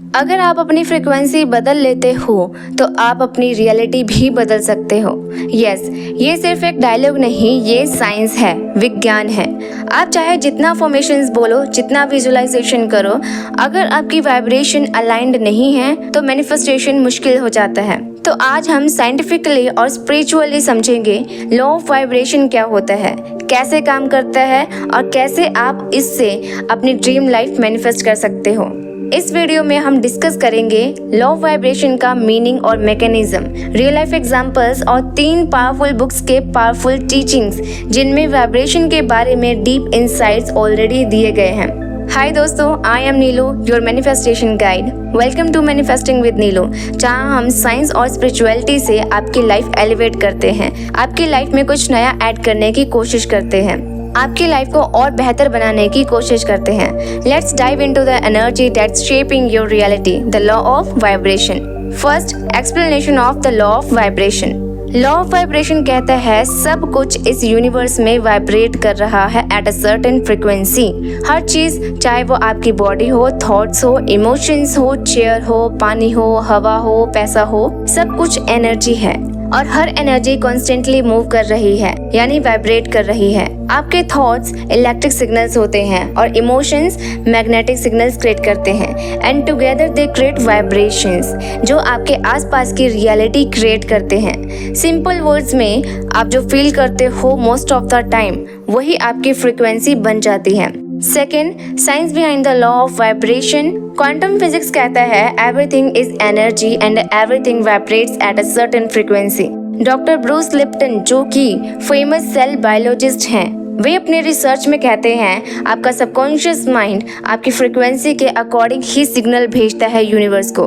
अगर आप अपनी फ्रीक्वेंसी बदल लेते हो तो आप अपनी रियलिटी भी बदल सकते हो। यस, ये सिर्फ एक डायलॉग नहीं, ये साइंस है, विज्ञान है। आप चाहे जितना फॉर्मेशंस बोलो, जितना विजुअलाइजेशन करो, अगर आपकी वाइब्रेशन अलाइंड नहीं है तो मैनिफेस्टेशन मुश्किल हो जाता है। तो आज हम साइंटिफिकली और स्पिरिचुअली समझेंगे लॉ ऑफ वाइब्रेशन क्या होता है, कैसे काम करता है और कैसे आप इससे अपनी ड्रीम लाइफ मैनिफेस्ट कर सकते हो। इस वीडियो में हम डिस्कस करेंगे लॉ ऑफ वाइब्रेशन का मीनिंग और मैकेनिज्म, रियल लाइफ एग्जांपल्स और 3 पावरफुल बुक्स के पावरफुल टीचिंग्स जिनमें वाइब्रेशन के बारे में डीप इंसाइट्स ऑलरेडी दिए गए हैं। हाय दोस्तों, I am Neelu, your manifestation guide. Welcome to manifesting with Neelu, जहां हम साइंस और स्पिरिचुअलिटी से आपकी लाइफ एलिवेट करते हैं, आपकी लाइफ में कुछ नया ऐड करने की कोशिश करते हैं, आपकी लाइफ को और बेहतर बनाने की कोशिश करते हैं। Let's dive into the energy that's shaping your reality, the law of vibration. First, explanation of the law of vibration. Law of vibration कहता है सब कुछ इस यूनिवर्स में वाइब्रेट कर रहा है एट अ सर्टेन फ्रीक्वेंसी। हर चीज, चाहे वो आपकी बॉडी हो, थॉट्स हो, इमोशंस हो, चेयर हो, पानी हो, हवा हो, पैसा हो, सब कुछ एनर्जी है और हर एनर्जी कॉन्स्टेंटली मूव कर रही है, यानी वाइब्रेट कर रही है। आपके थॉट्स इलेक्ट्रिक सिग्नल्स होते हैं और इमोशंस मैग्नेटिक सिग्नल्स क्रिएट करते हैं and together they create vibrations जो आपके आसपास की रियलिटी क्रिएट करते हैं। सिंपल वर्ड्स में, आप जो फील करते हो मोस्ट ऑफ द टाइम वही आपकी फ्रीक्वेंसी बन जाती है। Second, science behind the law of vibration. Quantum physics कहता है everything is energy and everything vibrates at a certain frequency. Doctor Bruce Lipton, जो कि फेमस सेल बायोलॉजिस्ट हैं, वे अपने रिसर्च में कहते हैं आपका सबकॉन्शियस माइंड आपकी फ्रीक्वेंसी के अकॉर्डिंग ही सिग्नल भेजता है यूनिवर्स को।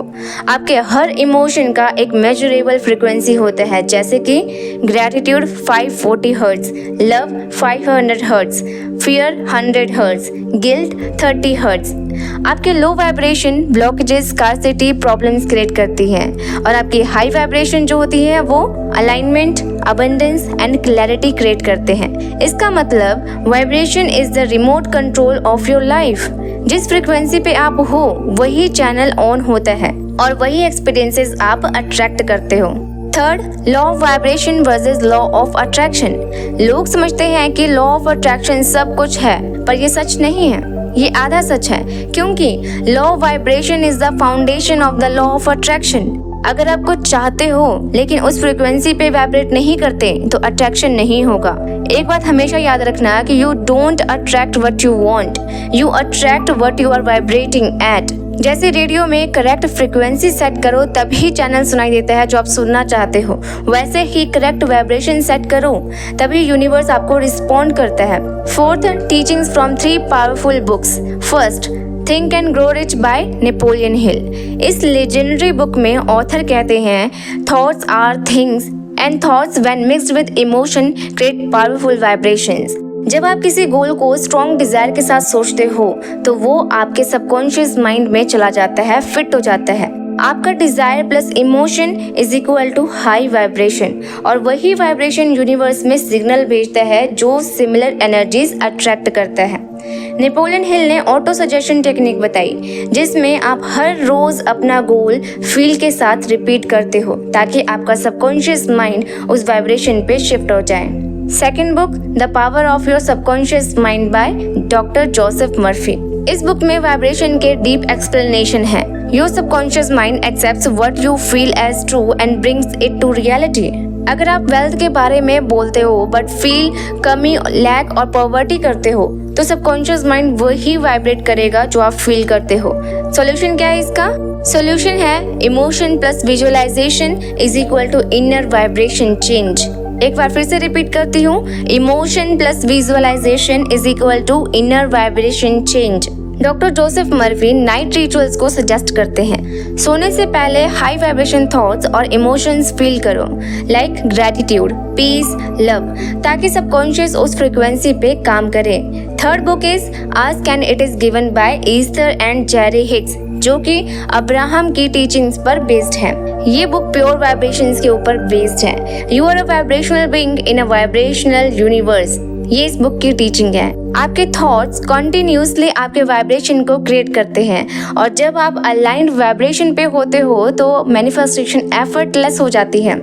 आपके हर इमोशन का एक मेजरेबल फ्रीक्वेंसी होता है, जैसे कि gratitude 540 hertz, love 500 hertz, fear 100 hertz, guilt 30 hertz. आपके low vibration blockages, scarcity, problems create करती है और आपकी हाई वाइब्रेशन जो होती है वो alignment, abundance and clarity create करते हैं। इसका मतलब vibration is the remote control of your life. जिस फ्रीक्वेंसी पे आप हो वही चैनल ऑन होता है और वही एक्सपीरियंसेस आप अट्रैक्ट करते हो। Third, law of vibration versus law of attraction. लोग समझते हैं कि लॉ ऑफ अट्रैक्शन सब कुछ है, पर ये सच नहीं है, ये आधा सच है, क्योंकि law of vibration is the foundation of the law of attraction. अगर आप कुछ चाहते हो लेकिन उस फ्रीक्वेंसी पे वाइब्रेट नहीं करते तो अट्रैक्शन नहीं होगा। एक बात हमेशा याद रखना कि you don't attract what you want, you attract what you are vibrating at. जैसे रेडियो में करेक्ट फ्रीक्वेंसी सेट करो तभी चैनल सुनाई देता है जो आप सुनना चाहते हो, वैसे ही करेक्ट वाइब्रेशन सेट करो तभी यूनिवर्स आपको रिस्पॉन्ड करता है। Fourth, teachings from 3 powerful books. First, think and grow rich by Napoleon Hill. इस लेजेंडरी बुक में ऑथर कहते हैं thoughts are things and thoughts when mixed with emotion create powerful vibrations. जब आप किसी गोल को स्ट्रॉन्ग डिजायर के साथ सोचते हो तो वो आपके सबकॉन्शियस माइंड में चला जाता है, फिट हो जाता है। आपका desire plus emotion is equal to high vibration और वही वाइब्रेशन यूनिवर्स में सिग्नल भेजता है जो सिमिलर एनर्जीज अट्रैक्ट करता है। नेपोलियन हिल ने ऑटो सजेशन टेक्निक बताई जिसमें आप हर रोज अपना गोल फील के साथ रिपीट करते हो ताकि आपका सबकॉन्शियस माइंड उस वाइब्रेशन पे शिफ्ट हो जाए। Second book, the power of your subconscious mind by doctor Joseph Murphy. इस बुक में वाइब्रेशन के डीप एक्सप्लेनेशन है। Your subconscious mind accepts what you feel as true and brings it to reality. अगर आप wealth के बारे में बोलते हो बट फील कमी, लैक और पॉवर्टी करते हो तो सबकॉन्शियस माइंड वही वाइब्रेट करेगा जो आप फील करते हो। सॉल्यूशन क्या है इसका? सॉल्यूशन है emotion plus visualisation is equal to inner vibration change. एक बार फिर से रिपीट करती हूँ, emotion plus visualisation is equal to inner vibration change. Doctor Joseph Murphy night rituals को सजेस्ट करते हैं। सोने से पहले हाई वाइब्रेशन थॉट्स और इमोशंस फील करो, लाइक ग्रैटिट्यूड, पीस, लव, ताकि सबकॉन्शियस उस फ्रीक्वेंसी पे काम करे। Third book is ask and it is given by Esther and Jerry Hicks, जो कि अब्राहम की टीचिंग्स पर बेस्ड है। ये बुक प्योर वाइब्रेशंस के ऊपर बेस्ड है। You are a vibrational being in a vibrational universe. ये इस बुक की टीचिंग है। आपके थॉट्स कॉन्टिन्यूसली आपके वाइब्रेशन को क्रिएट करते हैं और जब आप अलाइंड वाइब्रेशन पे होते हो तो मैनिफेस्टेशन एफर्टलेस हो जाती है।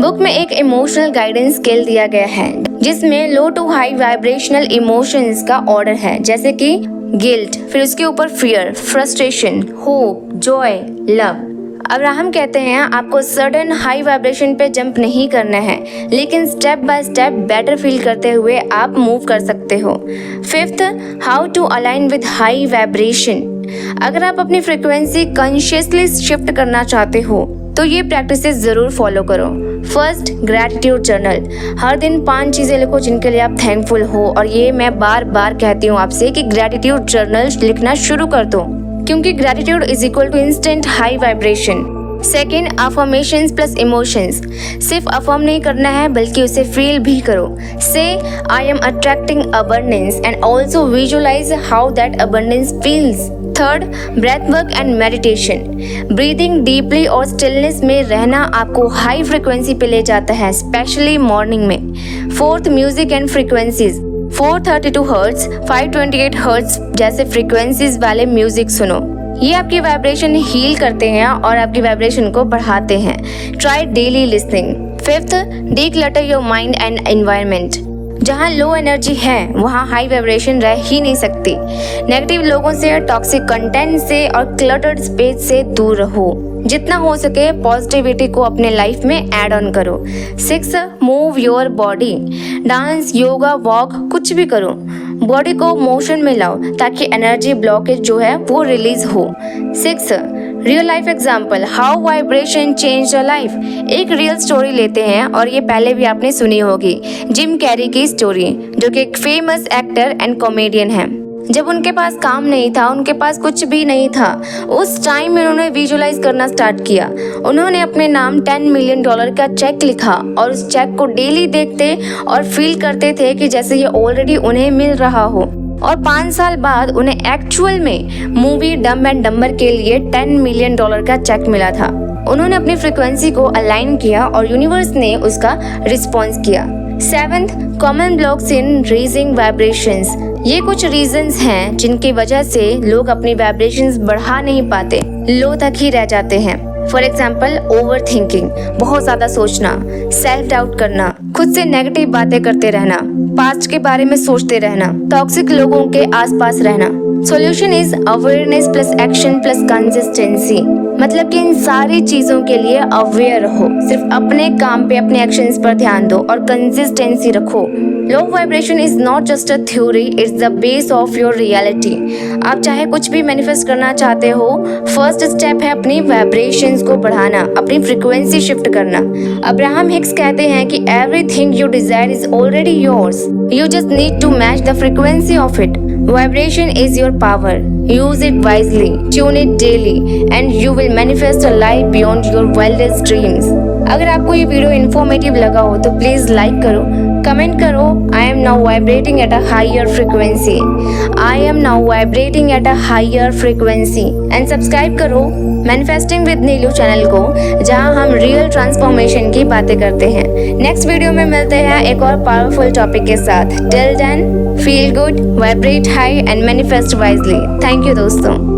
बुक में एक इमोशनल गाइडेंस स्केल दिया गया है जिसमें low to high vibrational emotions का ऑर्डर है, जैसे कि गिल्ट, फिर उसके ऊपर fear, frustration, hope, joy, love. Abraham कहते हैं आपको सडन हाई वाइब्रेशन पे जंप नहीं करना है, लेकिन step by step better feel करते हुए आप मूव कर सकते हो। Fifth, how to align with high vibration. अगर आप अपनी फ्रीक्वेंसी कॉन्शियसली शिफ्ट करना चाहते हो तो ये प्रैक्टिसेस जरूर फॉलो करो। First, gratitude journal. हर दिन 5 चीजें लिखो जिनके लिए आप थैंकफुल हो, और ये मैं बार बार कहती हूँ आपसे कि ग्रैटिट्यूड जर्नल लिखना शुरू कर दो, क्योंकि gratitude is equal to instant high vibration. Second, affirmations plus emotions. सिर्फ अफर्म नहीं करना है बल्कि उसे फील भी करो। Say I am attracting abundance and also visualise how that abundance feels. Third, breath work and meditation. Breathing deeply और stillness में रहना आपको हाई फ्रिक्वेंसी पे ले जाता है, स्पेशली मॉर्निंग में। Fourth, music and frequencies. 432 hertz, 528 hertz जैसे फ्रिक्वेंसीज वाले म्यूजिक सुनो। ये आपकी वाइब्रेशन हील करते हैं और आपकी वाइब्रेशन को बढ़ाते हैं। Try daily listening. Fifth, declutter your mind and environment. जहाँ लो एनर्जी है वहाँ हाई वाइब्रेशन रह ही नहीं सकती। नेगेटिव लोगों से, टॉक्सिक कंटेंट से और क्लटर्ड स्पेस से दूर रहो। जितना हो सके पॉजिटिविटी को अपने लाइफ में ऐड ऑन करो। 6, move your body. Dance, yoga, walk, कुछ भी करो, बॉडी को मोशन में लाओ ताकि एनर्जी ब्लॉकेज जो है वो रिलीज हो। 6, real life example, how vibration change your life. एक रियल स्टोरी लेते हैं और ये पहले भी आपने सुनी होगी, जिम कैरी की स्टोरी, जो कि एक फेमस एक्टर एंड कॉमेडियन है। जब उनके पास काम नहीं था, उनके पास कुछ भी नहीं था, उस टाइम में उन्होंने विजुअलाइज करना स्टार्ट किया। उन्होंने अपने नाम $10 मिलियन का चेक लिखा और उस चेक को डेली देखते और फील करते थे कि जैसे ये ऑलरेडी उन्हें मिल रहा हो। और 5 साल बाद उन्हें एक्चुअल में मूवी डम्ब एंड डम्बर के लिए $10 मिलियन का चेक मिला था। उन्होंने अपनी फ्रिक्वेंसी को अलाइन किया और यूनिवर्स ने उसका रिस्पॉन्स किया। 7th, कॉमन ब्लॉक्स इन रेजिंग वाइब्रेशंस। ये कुछ रीजंस हैं जिनकी वजह से लोग अपनी वाइब्रेशंस बढ़ा नहीं पाते, लो तक ही रह जाते हैं। फॉर एग्जाम्पल, ओवर थिंकिंग, बहुत ज्यादा सोचना, सेल्फ डाउट करना, खुद से नेगेटिव बातें करते रहना, पास्ट के बारे में सोचते रहना, टॉक्सिक लोगों के आसपास रहना। Solution is awareness plus action plus consistency. मतलब कि इन सारी चीजों के लिए अवेयर रहो, सिर्फ अपने काम पे, अपने एक्शंस पर ध्यान दो और कंसिस्टेंसी रखो। Low vibration is not just a theory, it's the base of your reality. आप चाहे कुछ भी मैनिफेस्ट करना चाहते हो, फर्स्ट स्टेप है अपनी वाइब्रेशंस को बढ़ाना, अपनी फ्रीक्वेंसी शिफ्ट करना। अब्राहम हिक्स कहते हैं कि everything you desire is already yours, you just need to match the frequency of it. Vibration is your power. Use it wisely, tune it daily, and you will manifest a life beyond your wildest dreams. अगर आपको ये video informative लगा हो तो please like करो, comment करो, I am now vibrating at a higher frequency. I am now vibrating at a higher frequency. And subscribe करो manifesting with Neelu channel को, जहां हम रियल ट्रांसफॉर्मेशन की बातें करते हैं। नेक्स्ट वीडियो में मिलते हैं एक और पावरफुल टॉपिक के साथ। Till then, feel good, vibrate high and manifest wisely. Thank you दोस्तों।